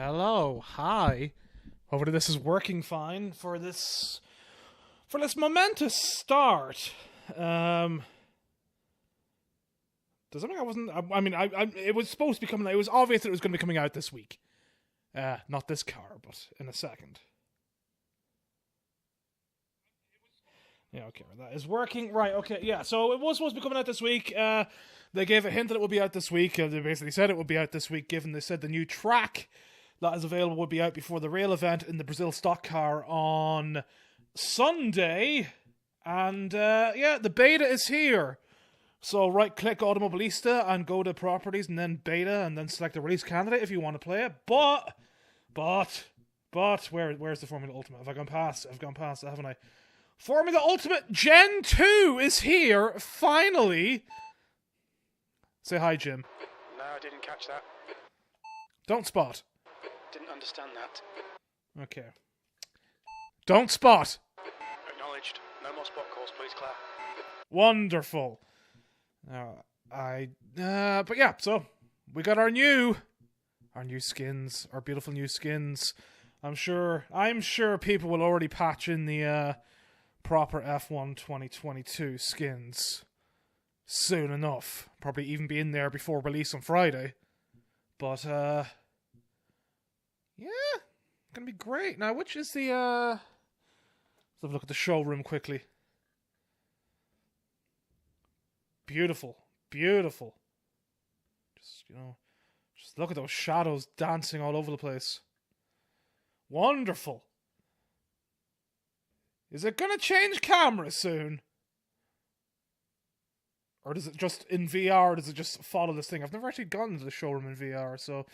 Hello, hi. Hopefully this is working fine for this momentous start. Does that mean I wasn't? I mean, it was supposed to be coming. It was obvious that it was going to be coming out this week. Not this car, but in a second. Yeah, okay, that is working. Right, okay, yeah, so it was supposed to be coming out this week. They gave a hint that it would be out this week. They basically said it would be out this week, given they said the new track that is available would be out before the rail event in the Brazil Stock Car on Sunday. And, yeah, the beta is here. So right-click Automobilista and go to Properties and then Beta and then select the release candidate if you want to play it. But, where's the Formula Ultimate? Have I gone past it? I've gone past it, haven't I? Formula Ultimate Gen 2 is here, finally. Say hi, Jim. No, I didn't catch that. Don't spot. Didn't understand that. Okay. Don't spot. Acknowledged. No more spot calls, please, Claire. Wonderful. But yeah, so we got our new skins, our beautiful new skins. I'm sure people will already patch in the proper F1 2022 skins soon enough. Probably even be in there before release on Friday. But yeah, gonna be great. Now, which is the let's have a look at the showroom quickly. Beautiful. Just look at those shadows dancing all over the place. Wonderful. Is it gonna change camera soon? Or does it just, in VR, does it just follow this thing? I've never actually gone to the showroom in VR, so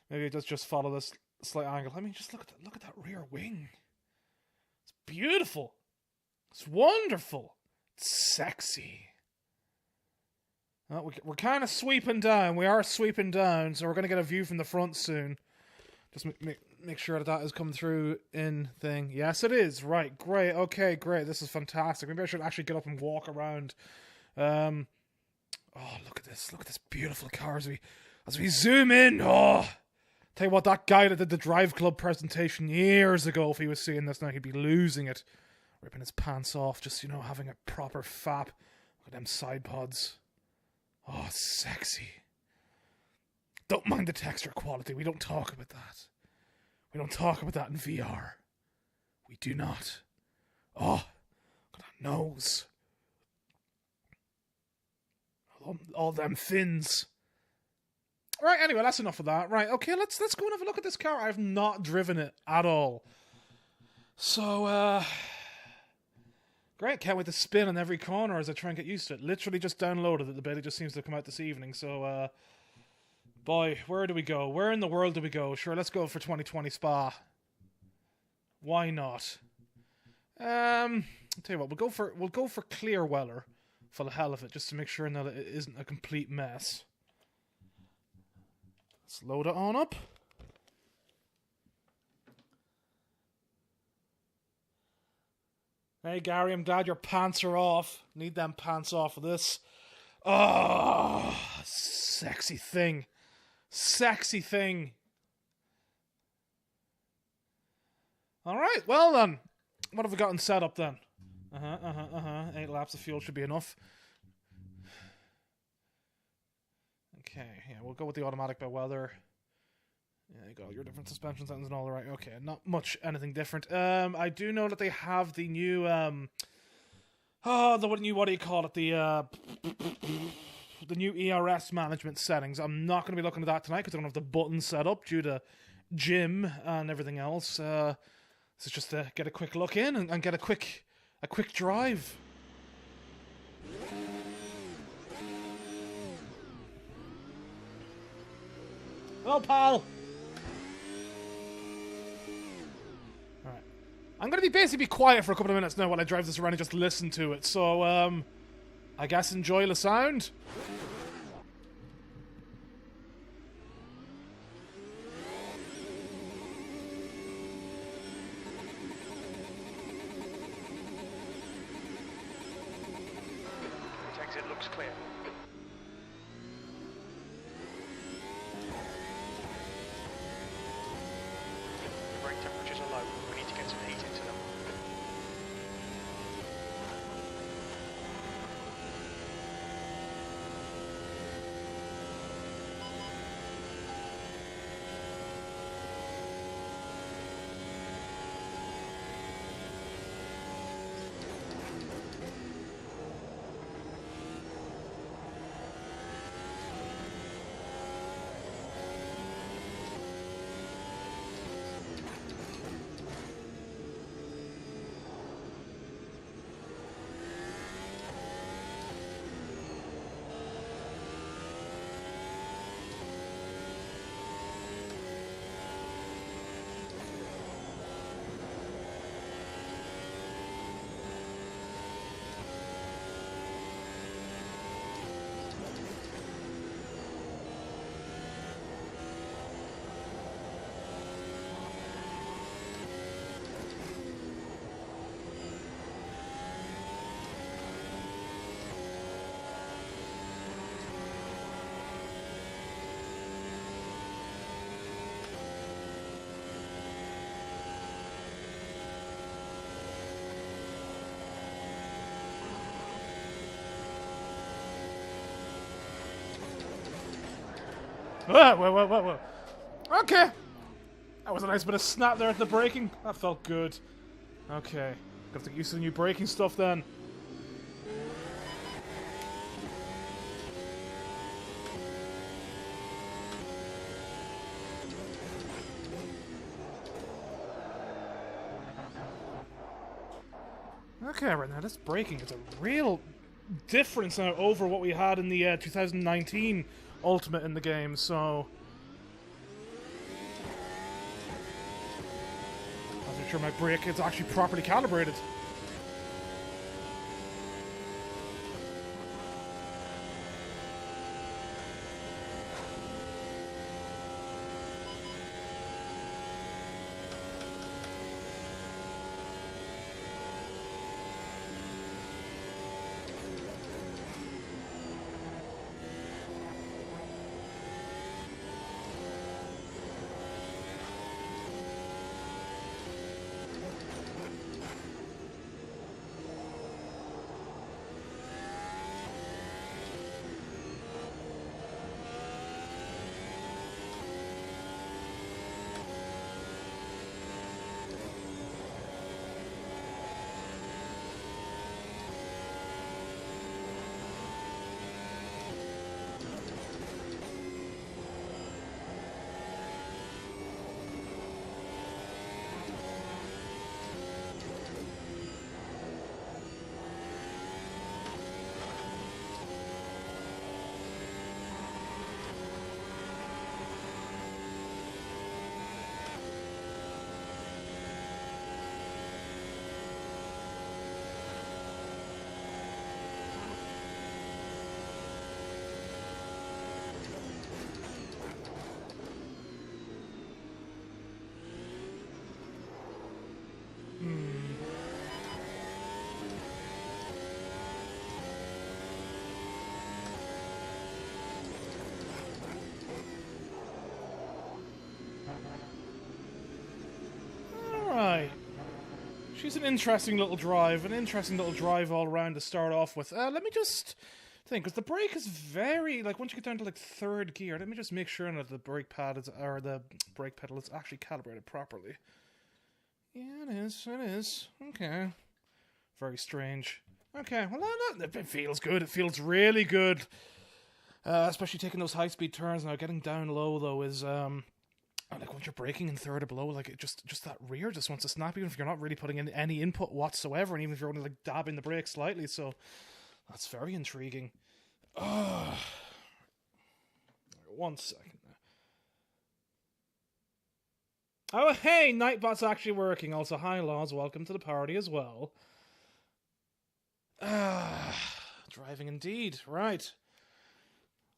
maybe it does just follow this slight angle. I mean, just look at that rear wing. It's beautiful. It's wonderful. It's sexy. We're kind of sweeping down. We are sweeping down, so we're going to get a view from the front soon. Just make sure that is coming through in thing. Yes, it is. Right, great. Okay, great. This is fantastic. Maybe I should actually get up and walk around. Oh, look at this. Look at this beautiful car as we zoom in. Oh, tell you what, that guy that did the Drive Club presentation years ago, if he was seeing this now, he'd be losing it. Ripping his pants off, just, having a proper fap. Look at them side pods. Oh, sexy. Don't mind the texture quality. We don't talk about that. We don't talk about that in VR. We do not. Oh, look at that nose. All them fins. Right, anyway, that's enough of that. Right, okay, let's go and have a look at this car. I've not driven it at all. So, great, can't wait to spin on every corner as I try and get used to it. Literally just downloaded it. The beta just seems to come out this evening. So, boy, where do we go? Where in the world do we go? Sure, let's go for 2020 Spa. Why not? I'll tell you what, we'll go for Clearweller for the hell of it, just to make sure that it isn't a complete mess. Let's load it on up. Hey Gary, I'm glad your pants are off. Need them pants off of this. Oh, sexy thing. Sexy thing. Alright, well then. What have we gotten set up then? 8 laps of fuel should be enough. Okay, yeah, we'll go with the automatic by weather. Yeah, you got your different suspension settings and all right. Okay, not much anything different. I do know that they have the new what do you call it? The new ERS management settings. I'm not going to be looking at that tonight because I don't have the button set up due to Jim and everything else. This is just to get a quick look in and get a quick drive. Hello, pal. Alright. I'm going to basically be quiet for a couple of minutes now while I drive this around and just listen to it. So, I guess enjoy the sound. Exit looks clear. Whoa. Okay. That was a nice bit of snap there at the braking. That felt good. Okay. Got to get used to the new braking stuff then. Okay, right now this braking is a real difference now over what we had in the 2019 Ultimate in the game, so... I'm not sure my brake is actually properly calibrated. Alright. She's an interesting little drive. All around to start off with. Let me just think, because the brake is very, like, once you get down to, like, third gear, let me just make sure that the brake pad is, or the brake pedal is actually calibrated properly. Yeah, it is. Okay. Very strange. Okay, well, it feels good. It feels really good. Especially taking those high-speed turns now. Getting down low, though, is, like, once you're braking in third or below, like, it just that rear just wants to snap, even if you're not really putting in any input whatsoever, and even if you're only, like, dabbing the brake slightly, so that's very intriguing. 1 second. Oh, hey, Nightbot's actually working. Also, hi, Laws. Welcome to the party as well. Driving indeed. Right.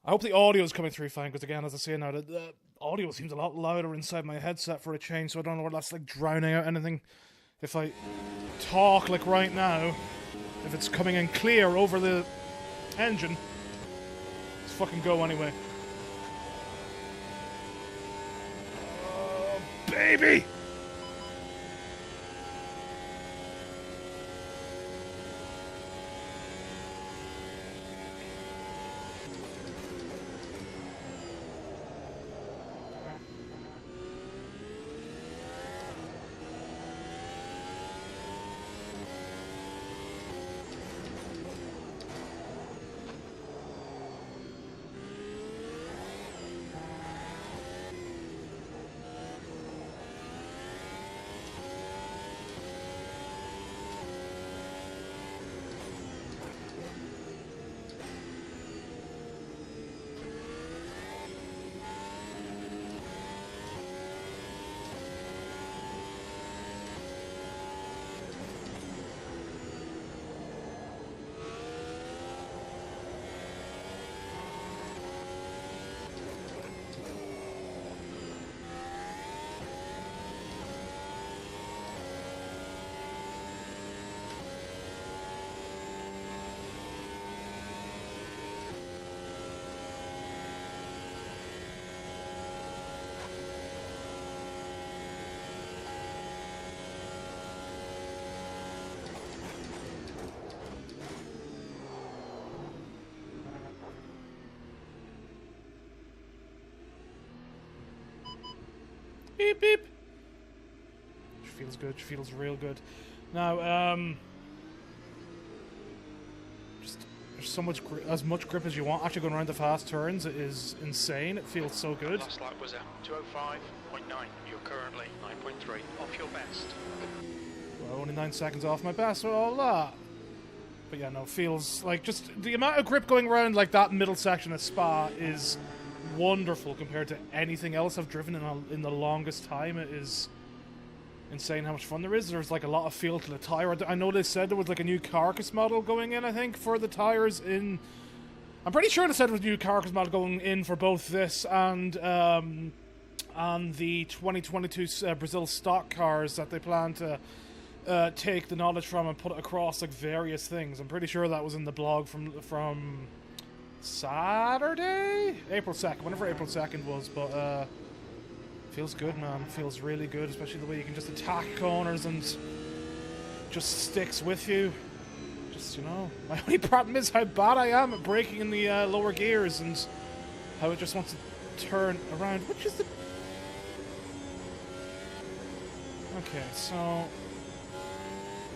I hope the audio is coming through fine, because again, as I say now, the audio seems a lot louder inside my headset for a change, so I don't know whether that's like drowning out anything. If I talk like right now, if it's coming in clear over the engine, let's fucking go anyway. Oh, baby! Beep, beep. She feels good. She feels real good. Now, just there's so much as much grip as you want. Actually, going around the fast turns is insane. It feels so good. Last lap was a 2:05.9. You're currently 9.3 off your best. Well, only 9 seconds off my best with all that. But yeah, no, it feels like just the amount of grip going around like that middle section of Spa is wonderful compared to anything else I've driven in the longest time. It is insane how much fun there is. There's like a lot of feel to the tire. I know they said there was like a new carcass model going in, I think, for the tires in... I'm pretty sure they said there was a new carcass model going in for both this and the 2022 Brazil stock cars that they plan to take the knowledge from and put it across like various things. I'm pretty sure that was in the blog from Saturday? April 2nd, whenever April 2nd was, but feels good, man. Feels really good, especially the way you can just attack corners and just sticks with you. Just, you know, my only problem is how bad I am at braking in the lower gears and how it just wants to turn around, which is the... Okay, so...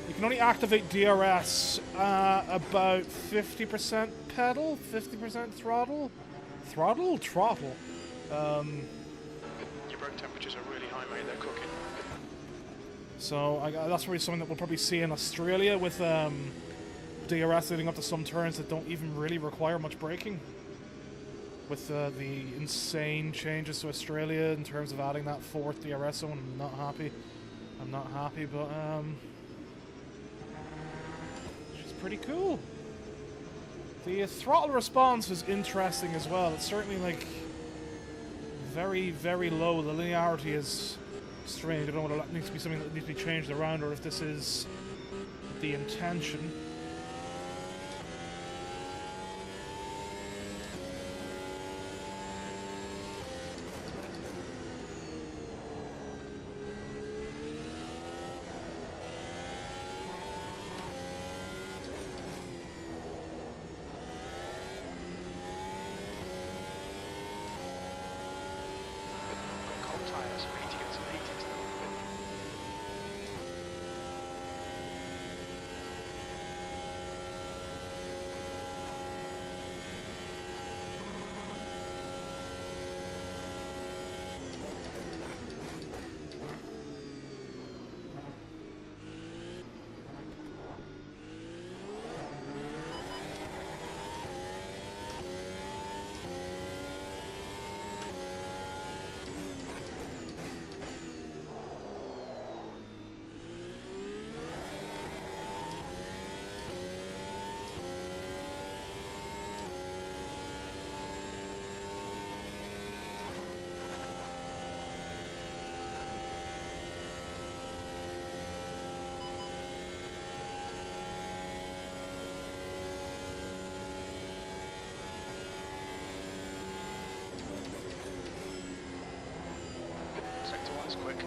You can only activate DRS about 50% pedal, 50% throttle. Throttle? Your brake temperatures are really high, mate. They're cooking. So that's probably something that we'll probably see in Australia with DRS leading up to some turns that don't even really require much braking. With the insane changes to Australia in terms of adding that fourth DRS zone, I'm not happy, but she's pretty cool. The throttle response is interesting as well. It's certainly like very, very low. The linearity is strange. I don't know whether that needs to be something that needs to be changed around or if this is the intention. Sector 1 is quick.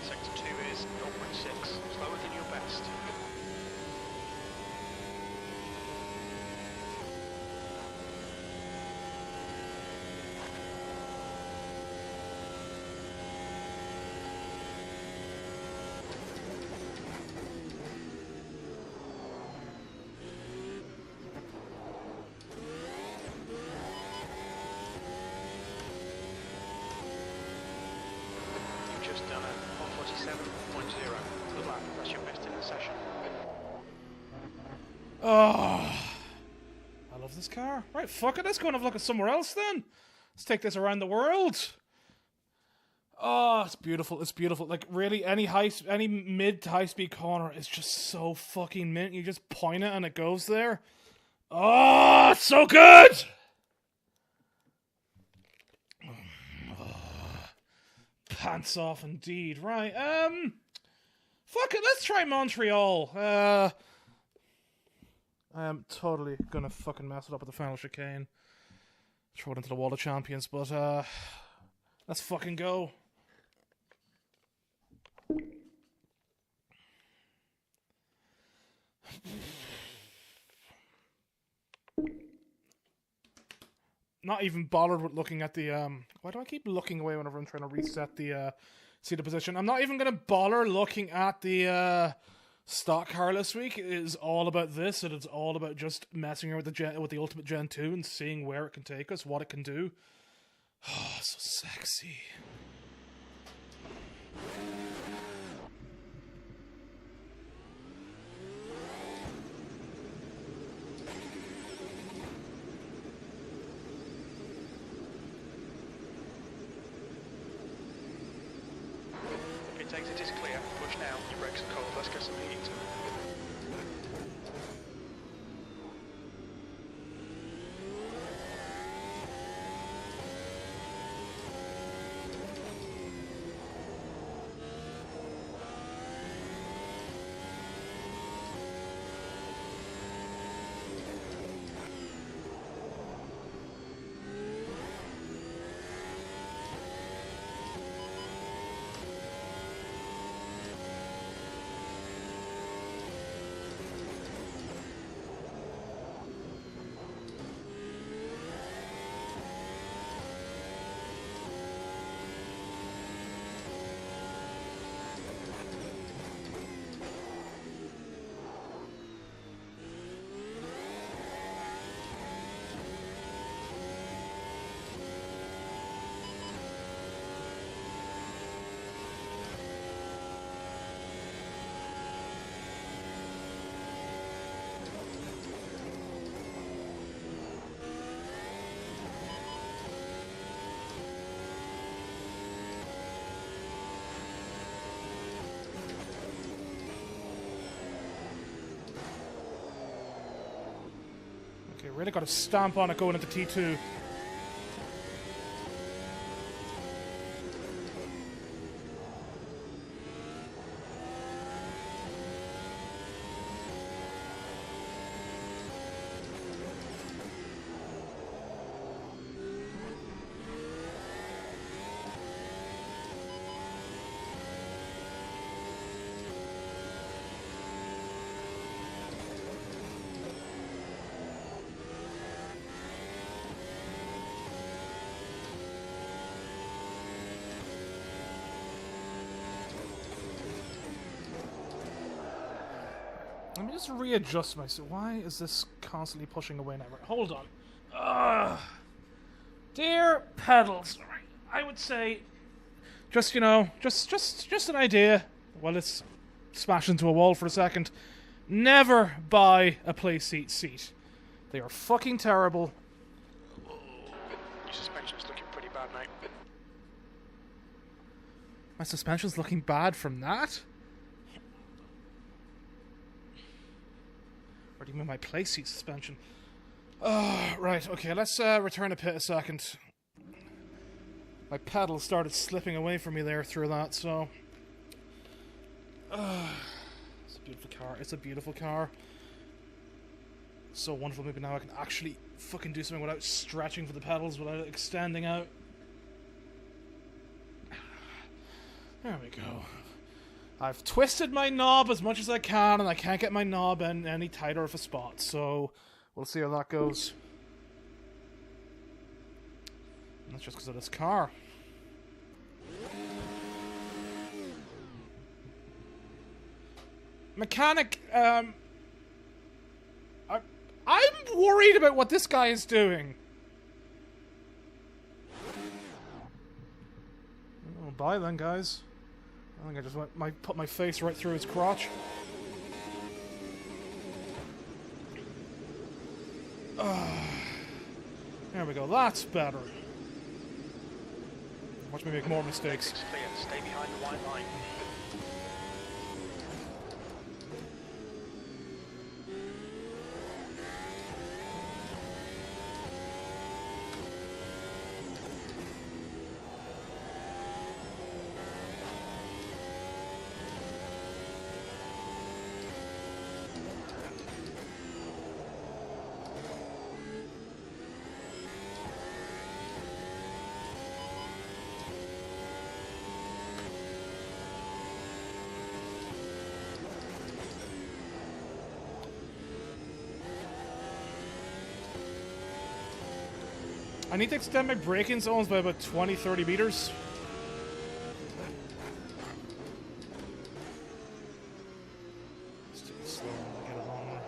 Sector 2 is 0.6, slower than your best. You've just done a 147.0. Good lap, that's your best in the session. Oh, I love this car. Right, fuck it, let's go and have a look at somewhere else then. Let's take this around the world. Oh, it's beautiful. It's beautiful. Like, really, any mid to high speed corner is just so fucking mint. You just point it and it goes there. Oh, it's so good! Pants off indeed. Right, fuck it, let's try Montreal. I am totally gonna fucking mess it up at the final chicane. Throw it into the wall of champions, but let's fucking go. Not even bothered with looking at the why do I keep looking away whenever I'm trying to reset the seated position? I'm not even gonna bother looking at the stock car this week. It is all about this, and it's all about just messing around with the Ultimate Gen 2 and seeing where it can take us, what it can do. Oh, so sexy. It is clear. Push now. Your brakes are cold. Let's get some heat. Okay, really got to stamp on it going into T2. Let me just readjust myself. Why is this constantly pushing away now? Right, hold on. Dear pedals, right, I would say, just, you know, just an idea. Well, let's smash into a wall for a second. Never buy a play seat. They are fucking terrible. Your suspension's looking pretty bad, mate. My suspension's looking bad from that? Or do you mean my play seat suspension? Right, okay, let's return to pit a second. My pedal started slipping away from me there through that, so... it's a beautiful car. It's a beautiful car. So wonderful. Maybe now I can actually fucking do something without stretching for the pedals, without extending out. There we go. I've twisted my knob as much as I can, and I can't get my knob in any tighter of a spot, so we'll see how that goes. And that's just because of this car. Mechanic, I'm worried about what this guy is doing. Oh, bye then, guys. I think I just put my face right through his crotch. There we go, that's better. Watch me make more mistakes. Exit's clear. Stay behind the white line. I need to extend my braking zones by about 20-30 meters. Stupid slow one to get along there.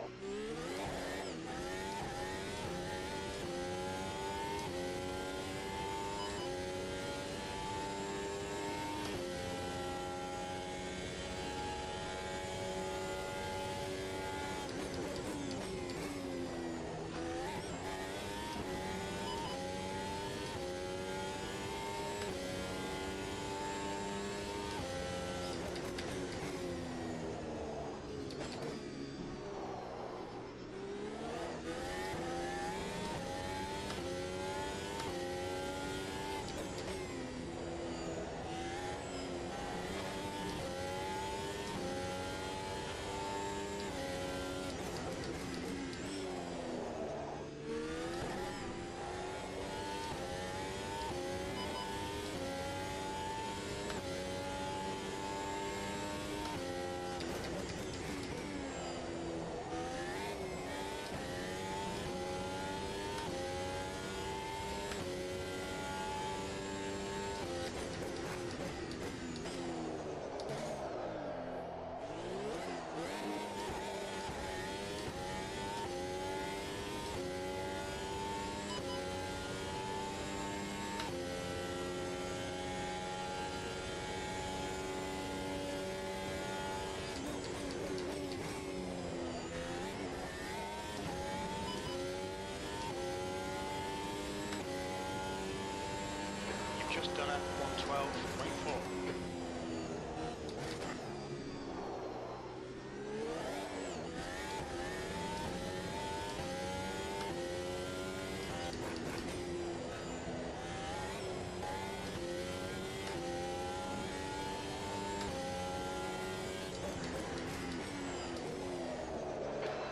Just done at 112.4.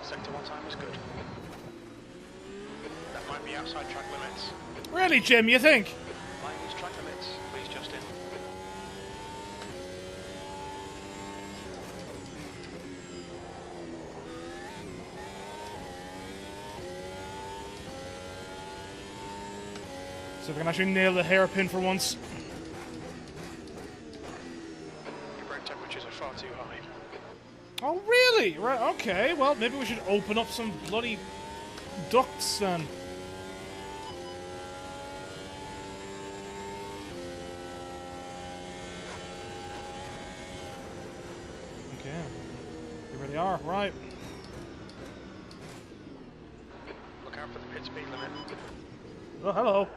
Sector 1 time is good. That might be outside track limits. Really, Jim, you think? Line is track limits. Please, Justin. So if I can actually nail the hairpin for once. Your brake temperatures are far too high. Oh, really? Right, okay. Well, maybe we should open up some bloody ducts then. Okay. Here really are. Right. Look out for the pit speed limit. Oh, hello.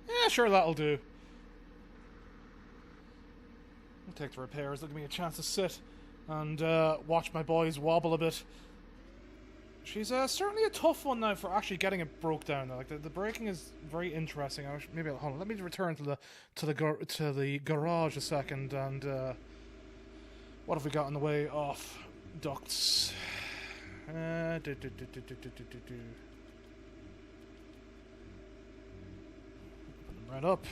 Yeah, sure, that'll do. I'll take the repairs. They'll give me a chance to sit and watch my boys wobble a bit. She's certainly a tough one now for actually getting it broke down. Like the braking is very interesting. Maybe hold on. Let me return to the garage a second. And what have we got in the way of ducts? Put them right up.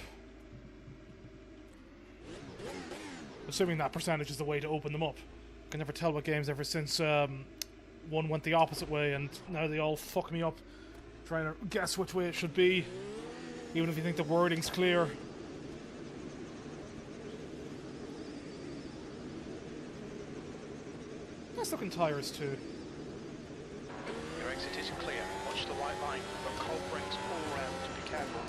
Assuming that percentage is the way to open them up. I can never tell what games ever since one went the opposite way, and now they all fuck me up trying to guess which way it should be, even if you think the wording's clear. Nice looking tires too. Your exit is clear. Watch the white line. Got cold brakes all around. Be careful.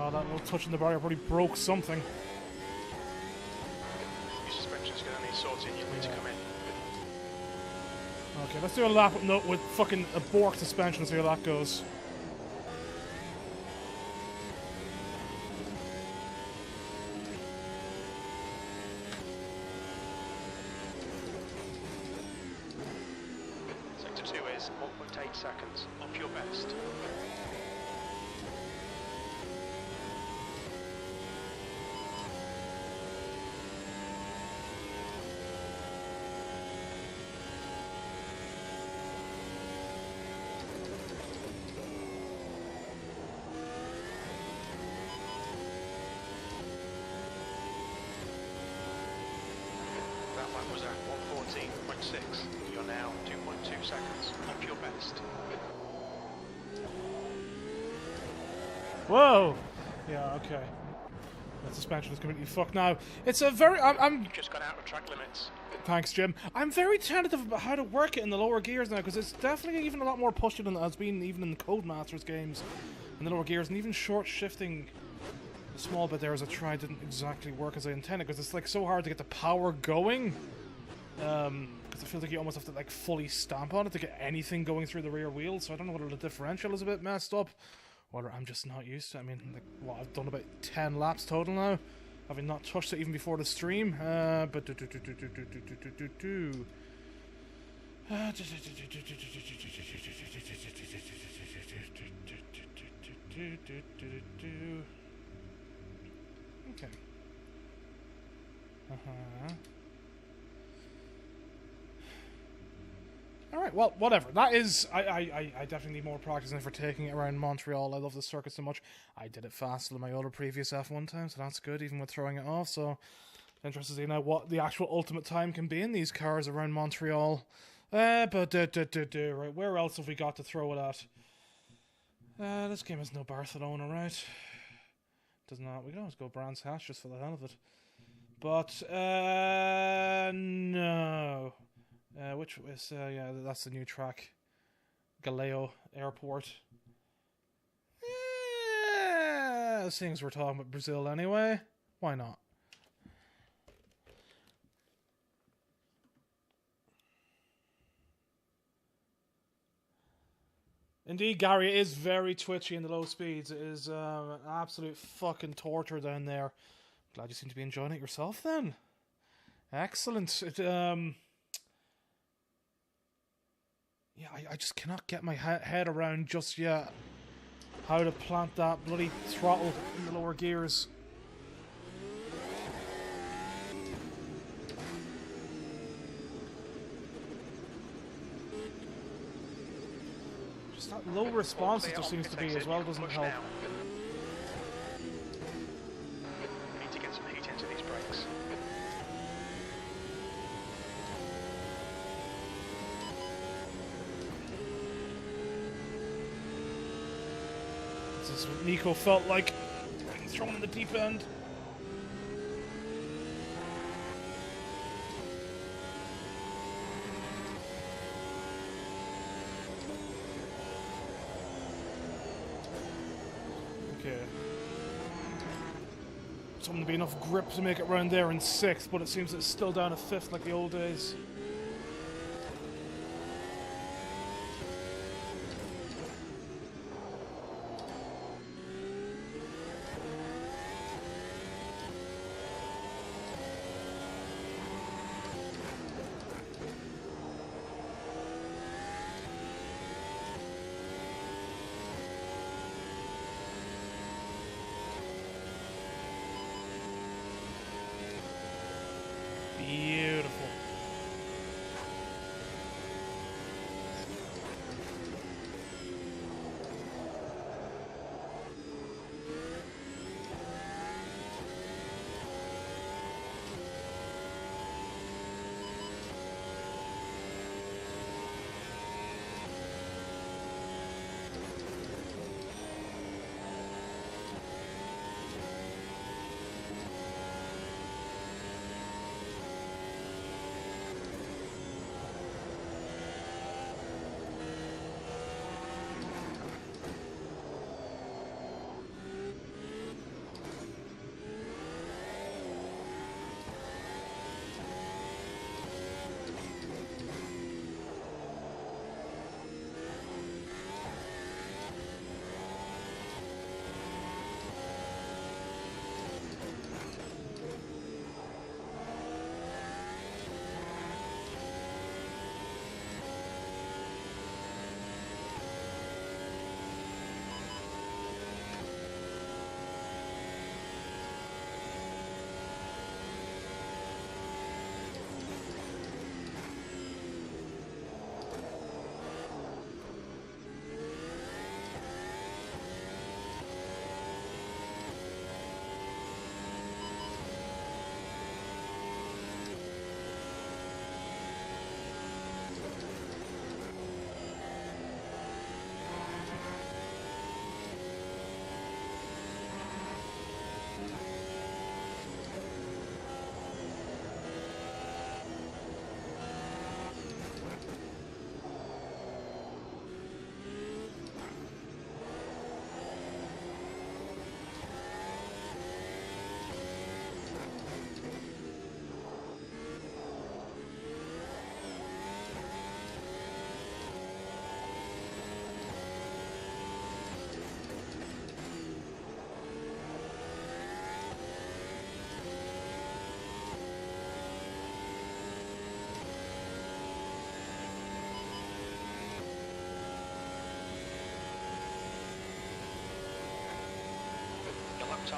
Oh, that little touch in the barrier probably broke something. Your suspension's going to need sorting. You need to come in. Okay, let's do a lap with fucking a Bork suspension and see how that goes. Sector 2 is 1.8 seconds off your best. Was at 114.6. You're now 2.2 seconds off your best. Whoa! Yeah, okay. That suspension is completely fucked now. It's a very... I'm You've just got out of track limits. Thanks, Jim. I'm very tentative about how to work it in the lower gears now, because it's definitely even a lot more pushy than it has been even in the Codemasters games in the lower gears, and even short shifting a small bit there as I tried didn't exactly work as I intended, because it's like so hard to get the power going. Because I feel like you almost have to like fully stamp on it to get anything going through the rear wheel, so I don't know whether the differential is a bit messed up, or I'm just not used to it. I mean, like, what, I've done about 10 laps total now, having not touched it even before the stream, but okay. Alright, well, whatever. That is... I definitely need more practice for taking it around Montreal. I love the circuit so much. I did it faster than my other previous F1 time, so that's good, even with throwing it off. So, interested to see now what the actual ultimate time can be in these cars around Montreal. Right, where else have we got to throw it at? This game has no Barcelona, right? Does not. We can always go Brands Hatch just for the hell of it. But, no. Which is, yeah, that's the new track. Galeo Airport. Yeah, seeing as we're talking about Brazil anyway, why not? Indeed, Gary, it is very twitchy in the low speeds. It is an absolute fucking torture down there. Glad you seem to be enjoying it yourself then. Excellent. It, yeah, I just cannot get my head around just yet how to plant that bloody throttle in the lower gears. Just that low response it there seems to be as well doesn't help. Need to get some heat into these brakes. This is what Nico felt like getting thrown in the deep end. Okay. Something to be enough grip to make it round there in 6th, but it seems it's still down to 5th like the old days. Beautiful.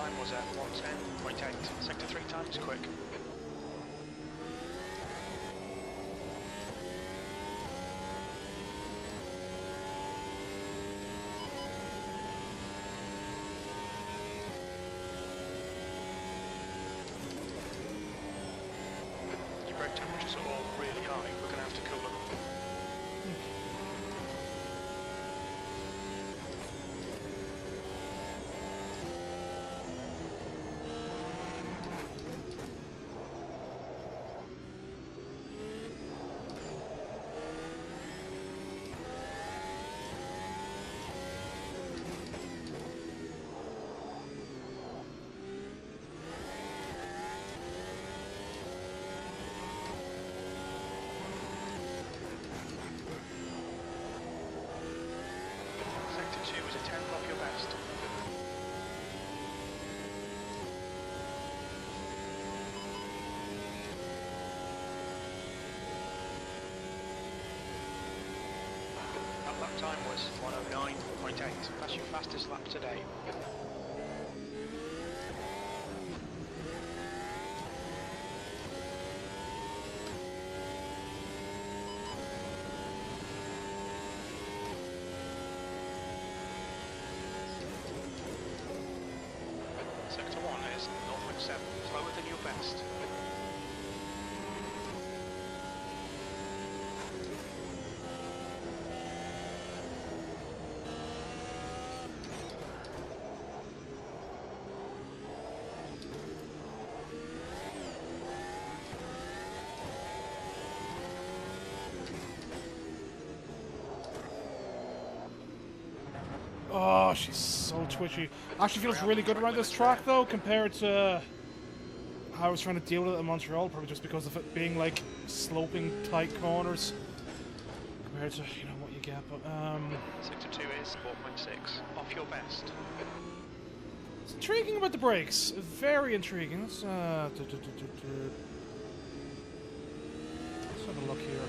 time was at 110.8. Sector 3 time is quick. Your brake temperatures are all really high. We're going to have to cool them. Sector 2 is a 10th off your best. That lap time was 109.8. That's your fastest lap today. Sector 1 is 0.7, slower than your best. Oh, she's so twitchy. Actually feels really good around this track though, compared to how I was trying to deal with it in Montreal, probably just because of it being like sloping tight corners compared to, you know, what you get. But Sector 2 is 4.6, off your best. it's intriguing about the brakes. Very intriguing. Let's have a look here.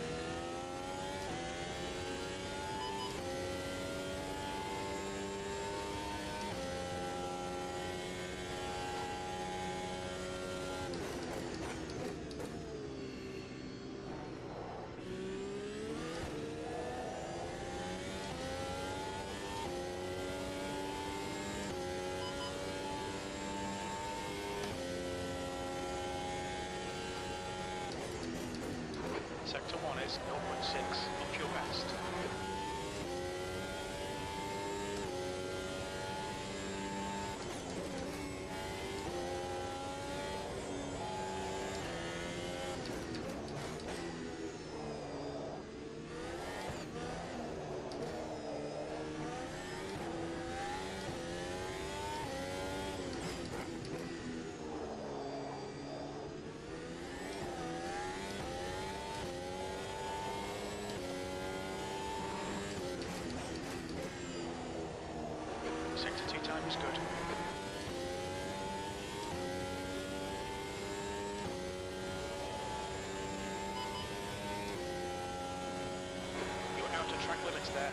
Sector 1 is 0.6, off your best. Sector 2 time is good. You're out of track limits there.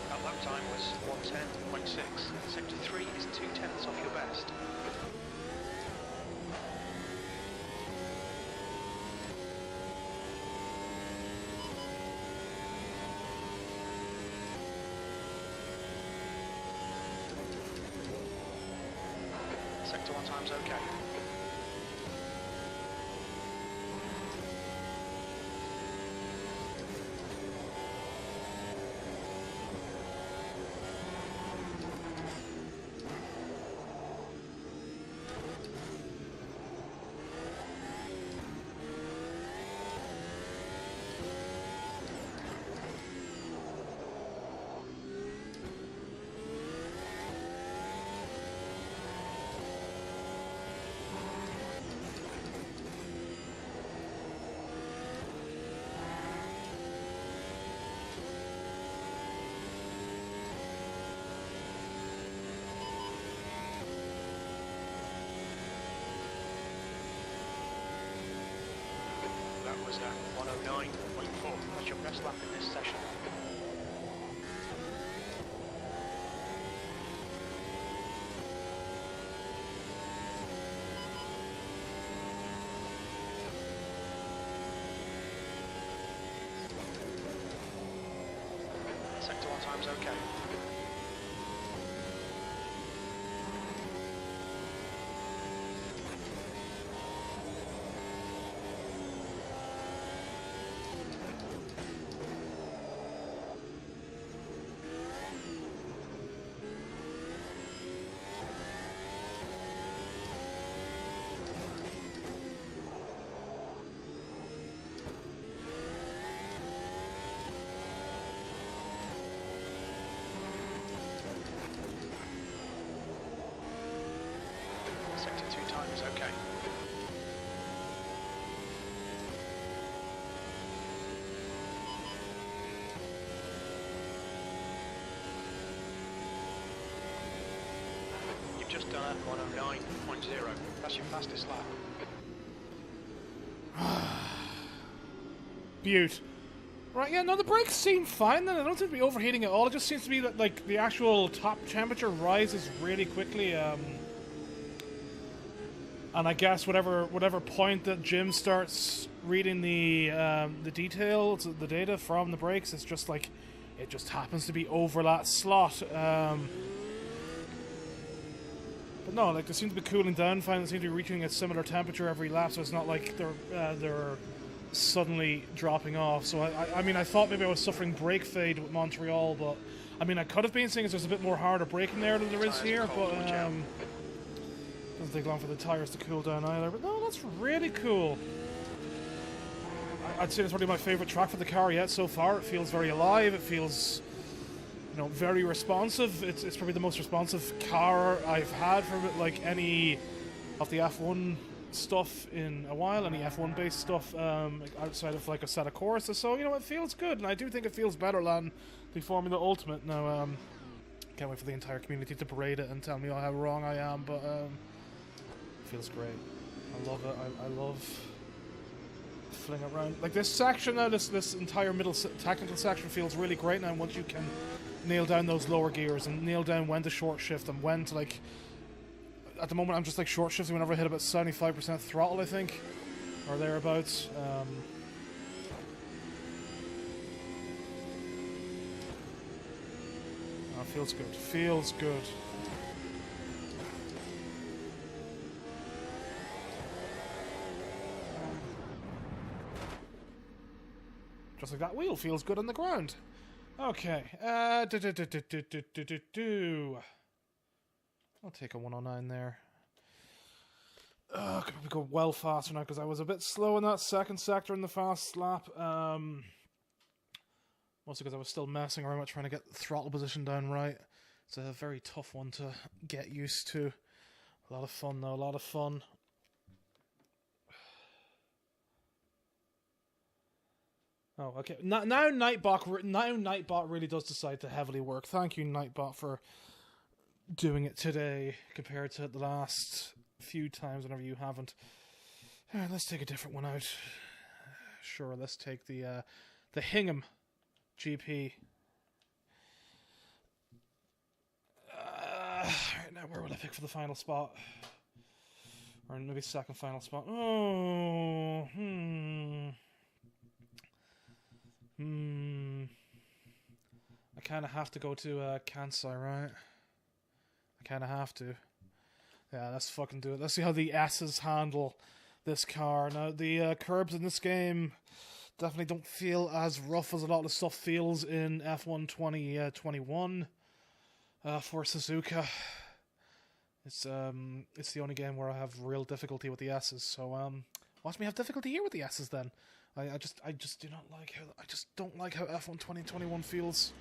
That lap time was 110.6. Sector 3 is 2/10 off your best. Sector 1 time's okay. That was 109.4. That's your best lap in this session. times okay. Sector 2 time is okay. You've just done a 109.0. That's your fastest lap. Beaut. Right, yeah, no, the brakes seem fine then. I don't seem to be overheating at all. It just seems to be that, like, the actual top temperature rises really quickly. And I guess whatever point that Jim starts reading the details, the data from the brakes, it's just like it just happens to be over that slot. But no, like they seem to be cooling down fine. They seem to be reaching a similar temperature every lap, so it's not like they're suddenly dropping off. So I mean, I thought maybe I was suffering brake fade with Montreal, but I mean, I could have been seeing as there's a bit more harder braking there than there is here, but doesn't take long for the tires to cool down either. But no, that's really cool. I'd say it's probably my favorite track for the car yet so far. It feels very alive. It feels, you know, very responsive. It's probably the most responsive car I've had for like any of the F1 stuff in a while, any F1 based stuff outside of like a set of courses. So, you know, it feels good, and I do think it feels better than the Formula Ultimate. Now, can't wait for the entire community to berate it and tell me how wrong I am, but it feels great. I love it. I love flinging around. Like this section now, this entire middle technical section feels really great now once you can nail down those lower gears and nail down when to short shift and when to, like, at the moment I'm just like short shifting whenever I hit about 75% throttle, I think, or thereabouts. Oh, feels good. Feels good. Just like that wheel feels good on the ground. Okay. I'll take a 109 there. Could we go well faster now because I was a bit slow in that second sector in the fast lap. Mostly because I was still messing around with trying to get the throttle position down right. It's a very tough one to get used to. A lot of fun though, a lot of fun. Oh, okay. Now Nightbot really does decide to heavily work. Thank you, Nightbot, for doing it today compared to the last few times whenever you haven't. Alright, let's take a different one out. Sure, let's take the Hingham GP. Right now, where will I pick for the final spot? Or maybe second final spot. Oh, I kind of have to go to Kansai, right? I kind of have to. Yeah, let's fucking do it. Let's see how the S's handle this car. Now, the curbs in this game definitely don't feel as rough as a lot of the stuff feels in F1 2021 for Suzuka. It's the only game where I have real difficulty with the S's. So watch me have difficulty here with the S's then. I just do not like how don't like how F1 2021 feels.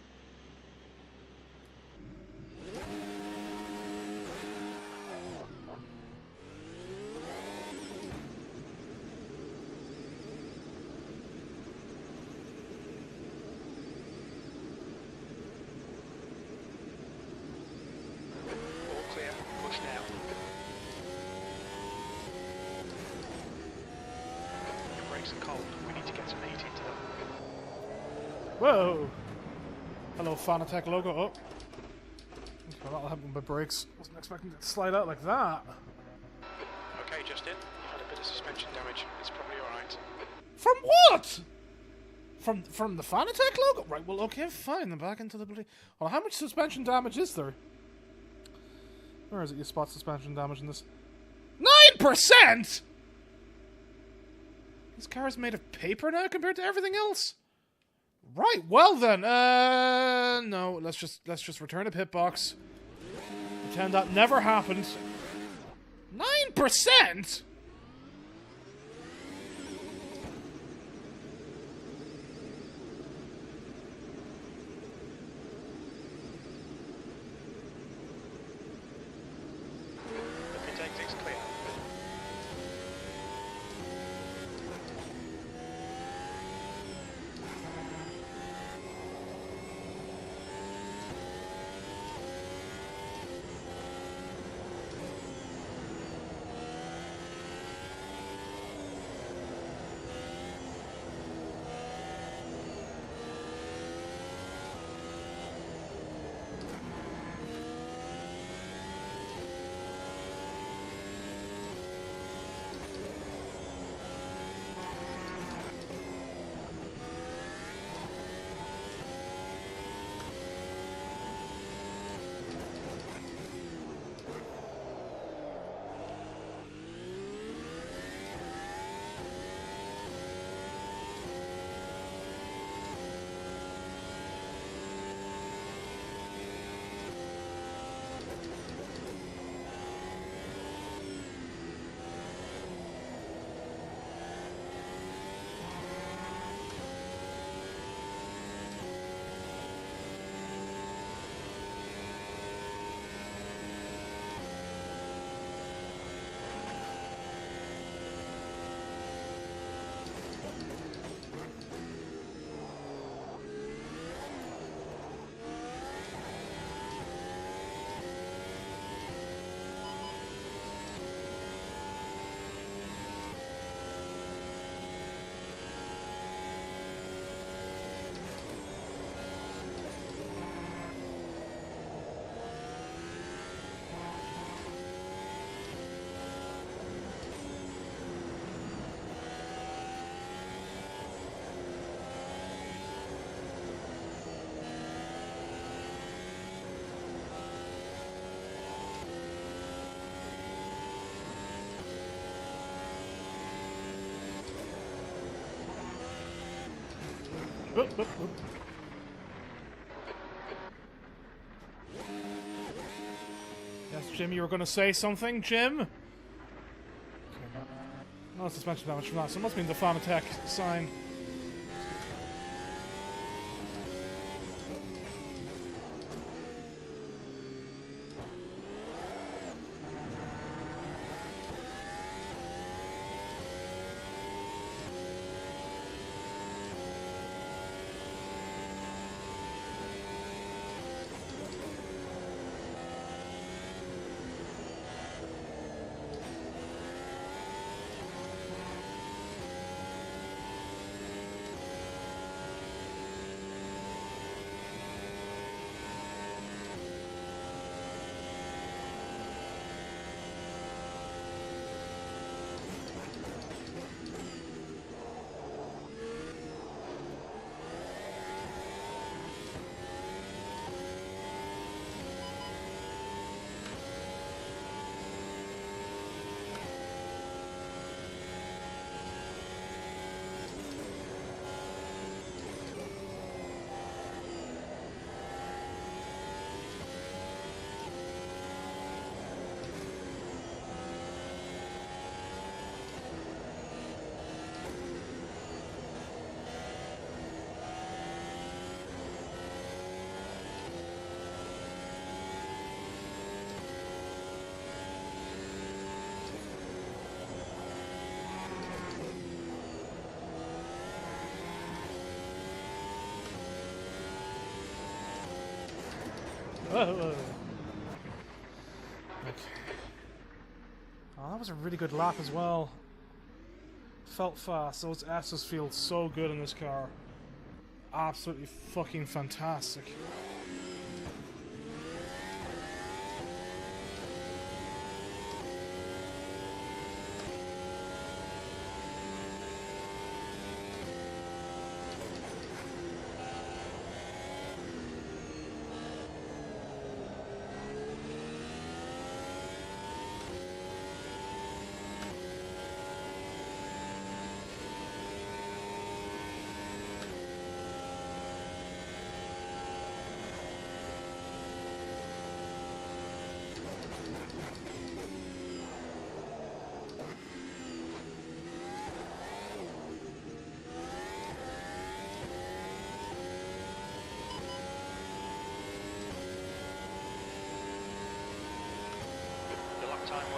Whoa! Hello, Fanatec logo. Oh. Okay, that'll happen with my brakes. Wasn't expecting it to slide out like that. Okay, Justin. You had a bit of suspension damage. It's probably alright. From what? From the Fanatec logo? Right, well, okay, fine. Then back into the bloody... Well, how much suspension damage is there? Where is it you spot suspension damage in this? 9%?! This car is made of paper now compared to everything else. Right, well then, no, let's just return a pit box. Pretend that never happened. 9%?! The pit exit's clear. Oop, oop, oop. Yes, Jim, you were going to say something, Jim? Okay, no suspension damage from that, so it must mean the Fanatec sign. Whoa. Okay. Oh, that was a really good lap as well. Felt fast. Those S's feel so good in this car. Absolutely fucking fantastic.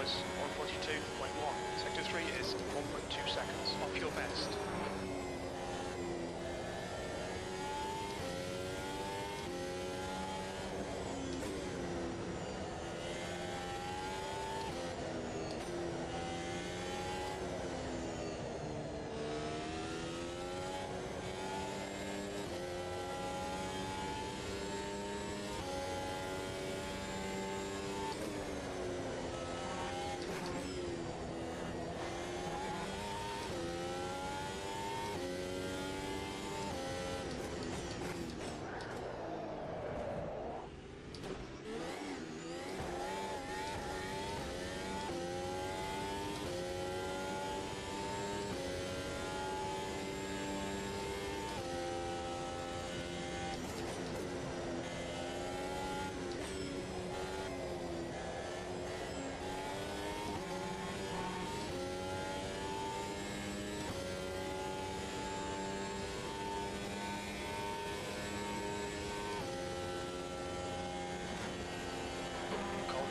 was 142.1. Sector 3 is 1.2 seconds off your best.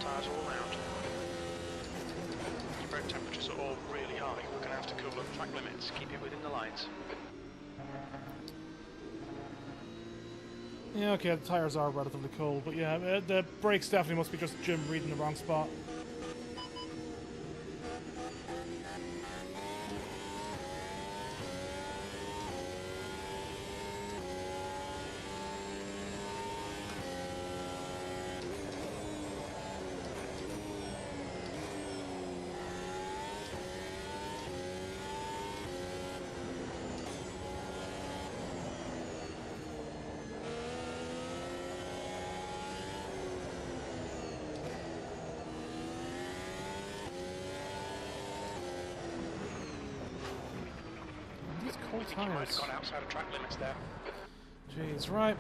Tyres all around. Your brake temperatures are all really high. We're going to have to cool up track limits. Keep it within the lines. Yeah, okay, the tyres are relatively cold, but yeah, the brakes definitely must be just Jim reading the wrong spot. You might have gone outside of track limits there. Jeez, right.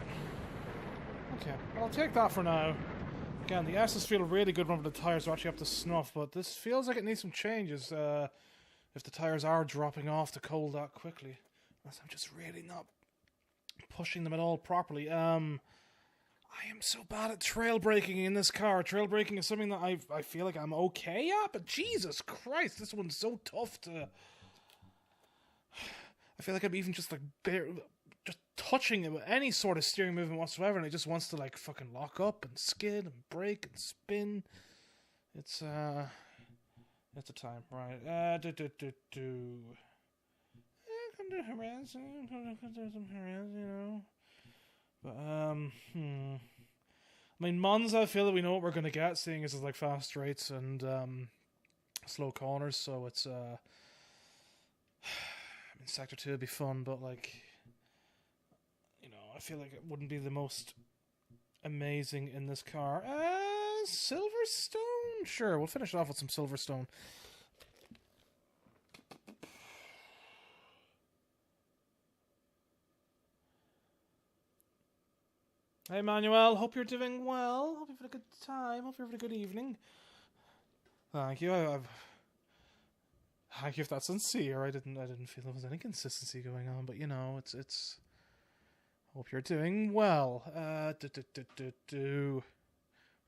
Okay, well, I'll take that for now. Again, the S's feel really good when the tyres are actually up to snuff, but this feels like it needs some changes if the tyres are dropping off the cold that quickly. Unless I'm just really not pushing them at all properly. I am so bad at trail braking in this car. Trail braking is something that I feel like I'm okay at, but Jesus Christ, this one's so tough to... I feel like I'm even just like just touching it with any sort of steering movement whatsoever, and it just wants to like fucking lock up and skid and brake and spin. It's a time, right? Come to harass, you know. But I mean, Monza, I feel that we know what we're gonna get, seeing as it's like fast straights and slow corners, so it's Sector 2 would be fun, but like, you know, I feel like it wouldn't be the most amazing in this car. Silverstone? Sure, we'll finish it off with some Silverstone. Hey Manuel, hope you're doing well. Hope you've had a good time. Hope you're having a good evening. Thank you. Thank you if that's sincere. I didn't feel there was any consistency going on, but you know, it's. Hope you're doing well.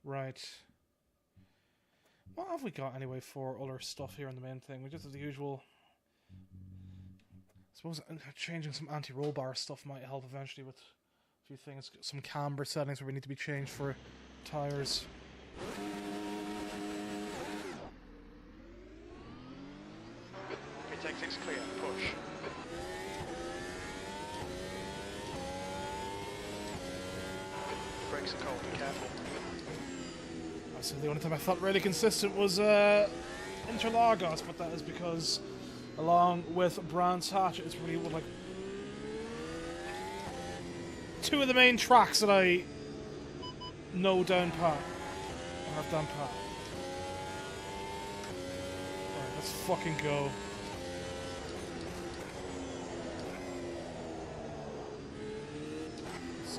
Right. What have we got anyway for other stuff here on the main thing? We just have the usual. I suppose changing some anti-roll bar stuff might help eventually with a few things. Some camber settings where we need to be changed for tires. Exit's clear, push. The brakes are cold, be careful. So the only time I felt really consistent was Interlagos, but that is because, along with Brands Hatch, it's really like two of the main tracks that I know down pat, or have down pat. Alright, let's fucking go.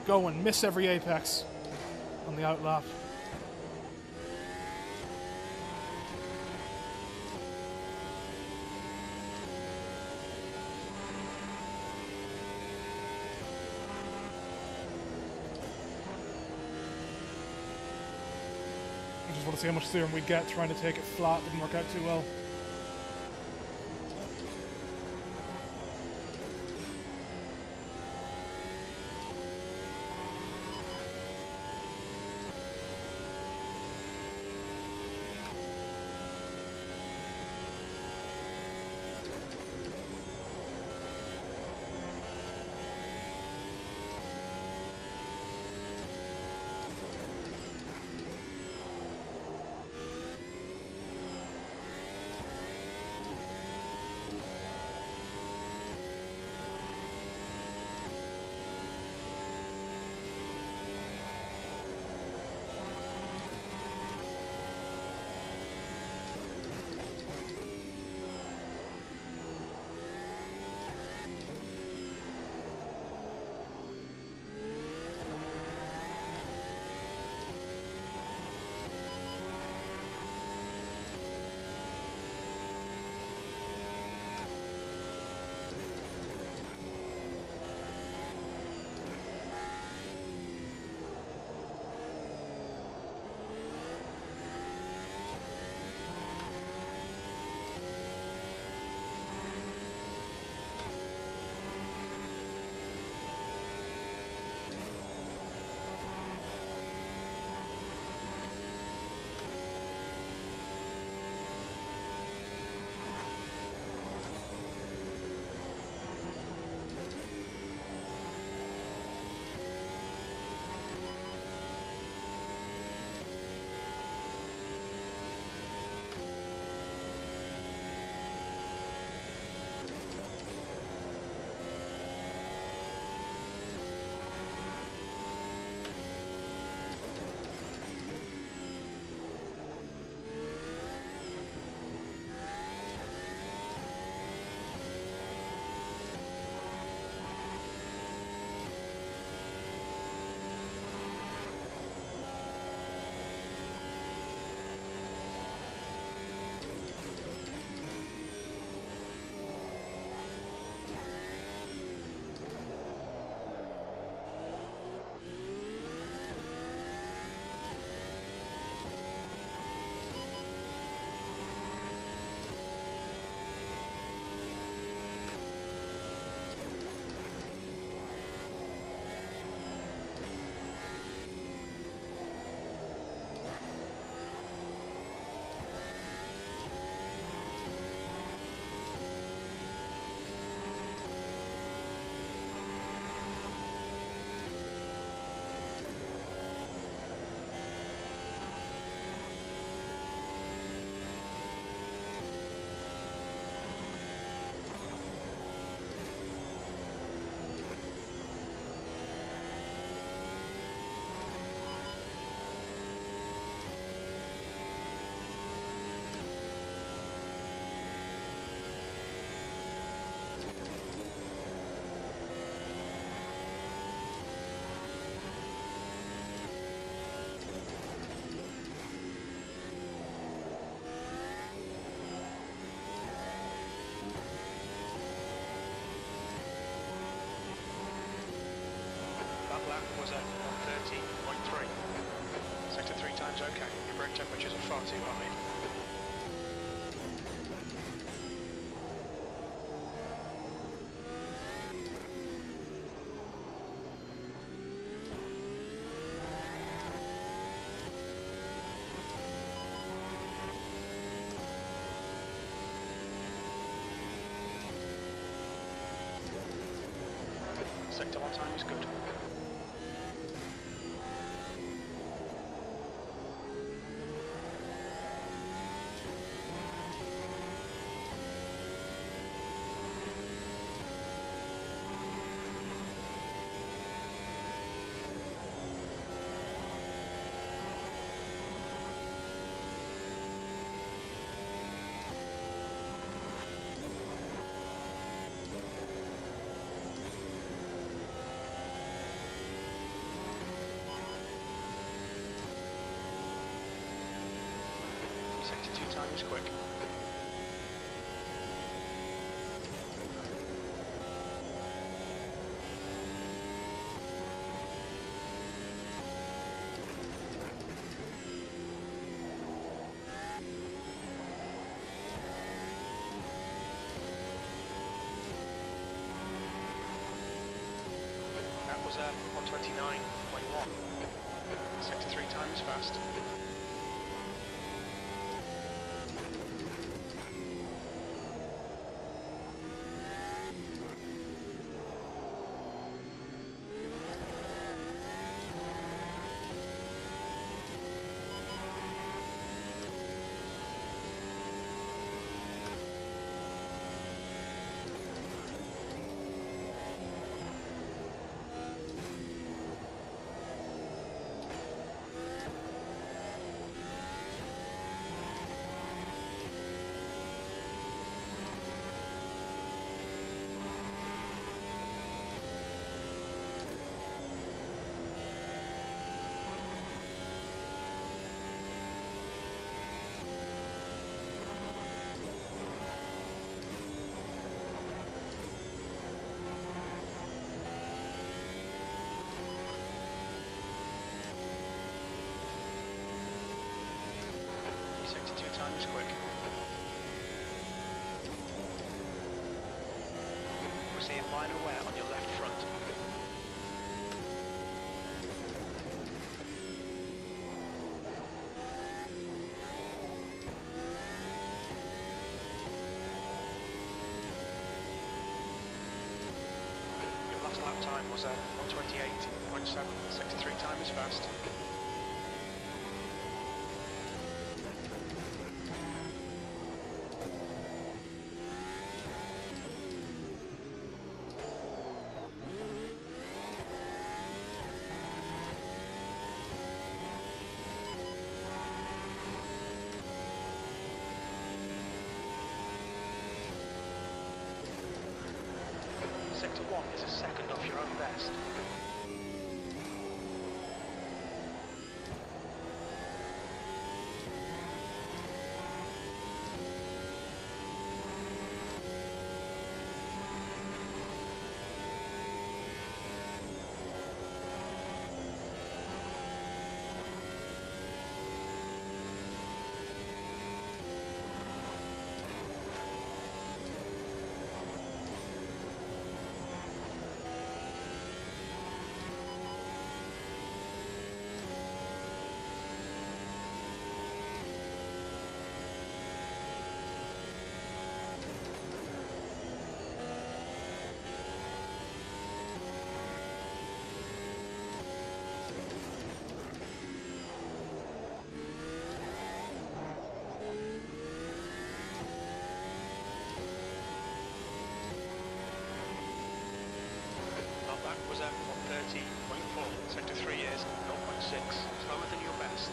Go and miss every apex on the outlap. to see how much steering we get. Trying to take it flat didn't work out too well. lap was at 113.3. Sector 3 times okay. Your brake temperatures are far too high. Sector 1 time is good. Sector 2 time is quick. was 129.1. Sector 3 time is fast. Sector 2 time is quick. We're seeing minor wear on your left front. Your last lap time was 128.7. Sector 3 time is fast. Sector 1 is a second off your own best. That was at 130.4. Sector 3 is 0.6. Slower than your best.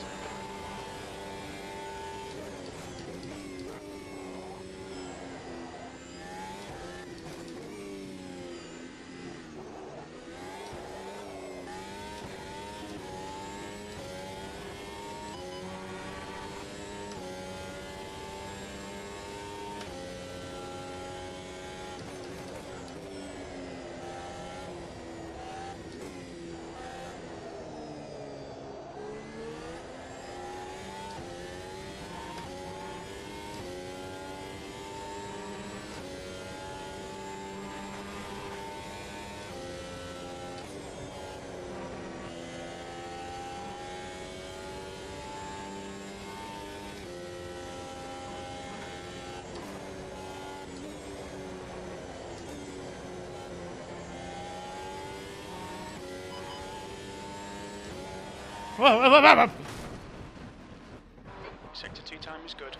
Sector 2 time is good.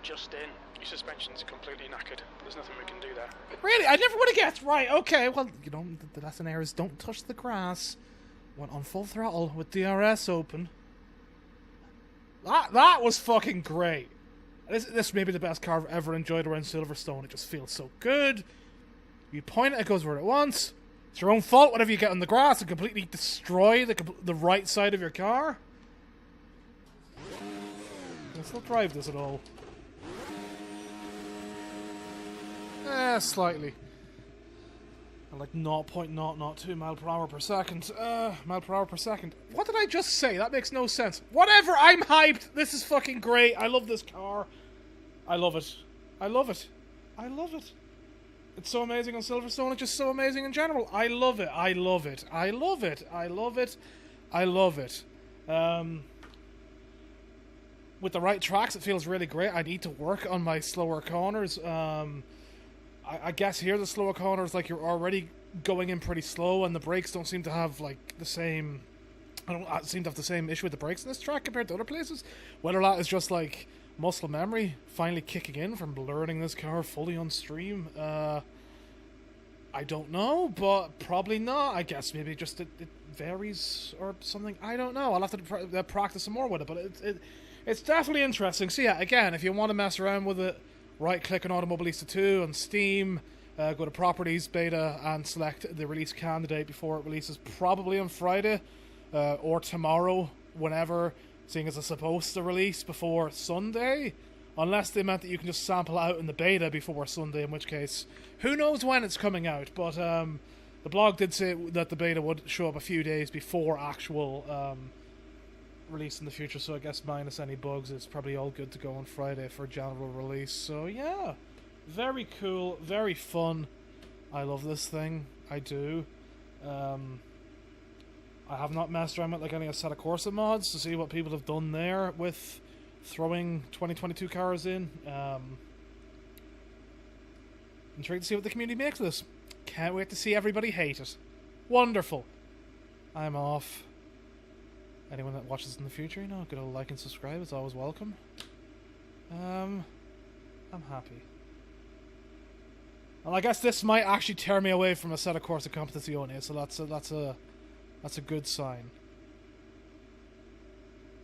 Just in. Your suspension's completely knackered. There's nothing we can do there. Really? I never would have guessed. Right, okay. Well, you know, the lesson there is don't touch the grass. Went on full throttle with DRS open. That was fucking great. This may be the best car I've ever enjoyed around Silverstone. It just feels so good. You point it goes where it wants. It's your own fault whenever you get on the grass and completely destroy the right side of your car. Can I still drive this at all? Slightly. Like 0.002 mile per hour per second. Mile per hour per second. What did I just say? That makes no sense. Whatever, I'm hyped. This is fucking great. I love this car. I love it. I love it. I love it. It's so amazing on Silverstone. It's just so amazing in general. I love it. I love it. I love it. I love it. I love it. With the right tracks, it feels really great. I need to work on my slower corners. I guess here the slower corners, like, you're already going in pretty slow, and the brakes don't seem to have like the same. I don't seem to have the same issue with the brakes in this track compared to other places. Whether that is just like muscle memory finally kicking in from learning this car fully on stream, I don't know, but probably not. I guess maybe just it varies or something. I don't know. I'll have to practice some more with it, but it's definitely interesting. So yeah, again, if you want to mess around with it, right-click on Automobilista 2 on Steam, go to Properties, Beta, and select the release candidate before it releases, probably on Friday or tomorrow, whenever, seeing as it's supposed to release before Sunday, unless they meant that you can just sample out in the beta before Sunday, in which case, who knows when it's coming out, but the blog did say that the beta would show up a few days before actual release in the future, so I guess minus any bugs, it's probably all good to go on Friday for general release. So yeah, very cool, very fun. I love this thing, I do. I have not messed around with like any Spa-Francorchamps mods to see what people have done there with throwing 2022 cars in. Intrigued to see what the community makes of this. Can't wait to see everybody hate it. Wonderful. I'm off. Anyone that watches in the future, you know, good old like and subscribe, it's always welcome. I'm happy. Well, I guess this might actually tear me away from a Spa-Francorchamps Competizione, so that's a good sign.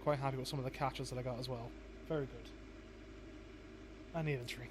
Quite happy with some of the catches that I got as well. Very good. I need a drink.